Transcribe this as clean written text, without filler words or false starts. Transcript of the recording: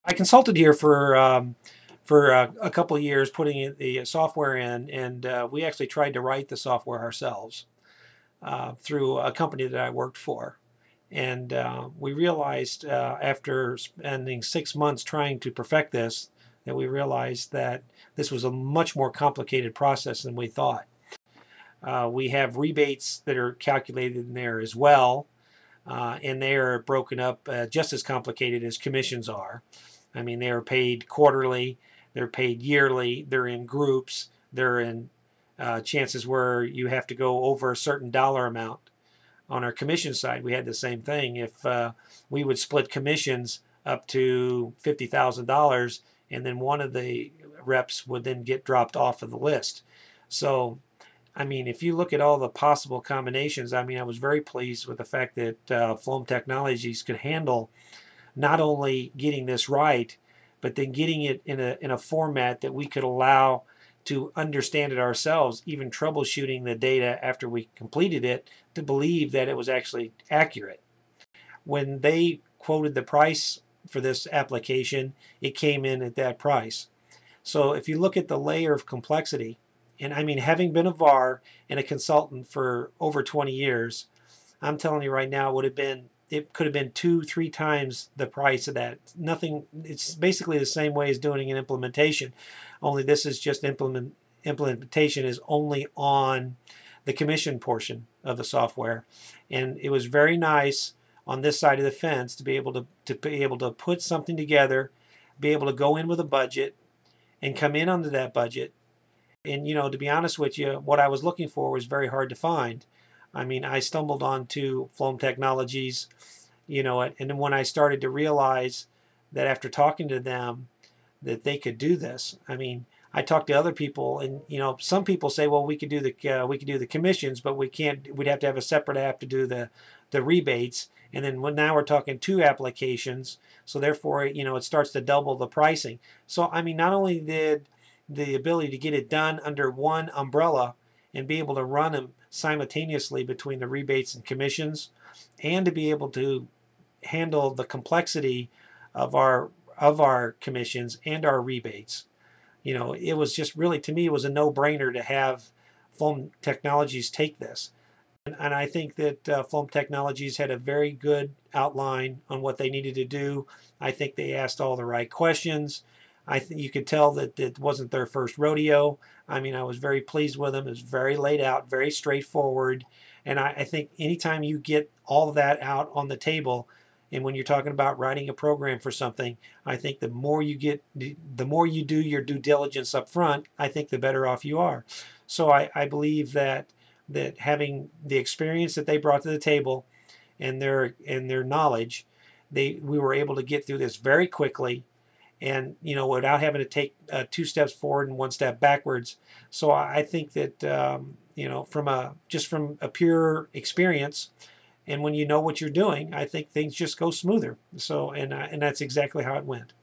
I consulted here for a couple of years putting the software in, and we actually tried to write the software ourselves through a company that I worked for. And we realized after spending 6 months trying to perfect this, that we realized that this was a much more complicated process than we thought. We have rebates that are calculated in there as well, and they are broken up just as complicated as commissions are. I mean, they are paid quarterly, they're paid yearly, they're in groups, they're in chances where you have to go over a certain dollar amount. On our commission side, we had the same thing. If we would split commissions up to $50,000, and then one of the reps would then get dropped off of the list. So, I mean, if you look at all the possible combinations, I mean, I was very pleased with the fact that Floam Technologies could handle not only getting this right, but then getting it in a format that we could allow to understand it ourselves, even troubleshooting the data after we completed it, to believe that it was actually accurate. When they quoted the price for this application, it came in at that price. So if you look at the layer of complexity, and I mean, having been a VAR and a consultant for over 20 years, I'm telling you right now, it could have been 2-3 times the price of that. Nothing. It's basically the same way as doing an implementation, only this is just implementation is only on the commission portion of the software. And it was very nice on this side of the fence to be able to put something together, be able to go in with a budget and come in under that budget. And you know, to be honest with you, what I was looking for was very hard to find. I mean, I stumbled onto Floam Technologies, you know, and then when I started to realize that after talking to them that they could do this, I mean, I talked to other people, and you know, some people say, well, we could do the commissions, but we can't. We'd have to have a separate app to do the rebates. And then now we're talking 2 applications, so therefore, you know, it starts to double the pricing. So I mean, not only did the ability to get it done under one umbrella and be able to run them simultaneously between the rebates and commissions, and to be able to handle the complexity of our commissions and our rebates. You know, it was just really, to me, it was a no-brainer to have Floam Technologies take this. And I think that Floam Technologies had a very good outline on what they needed to do. I think they asked all the right questions. I think you could tell that it wasn't their first rodeo. I mean, I was very pleased with them. It was very laid out, very straightforward. And I think anytime you get all of that out on the table, and when you're talking about writing a program for something, I think the more you do your due diligence up front, I think the better off you are. So I believe that having the experience that they brought to the table and their knowledge, we were able to get through this very quickly, and you know, without having to take 2 steps forward and 1 step backwards. So I think that you know, from a pure experience, and when you know what you're doing, I think things just go smoother. So and that's exactly how it went.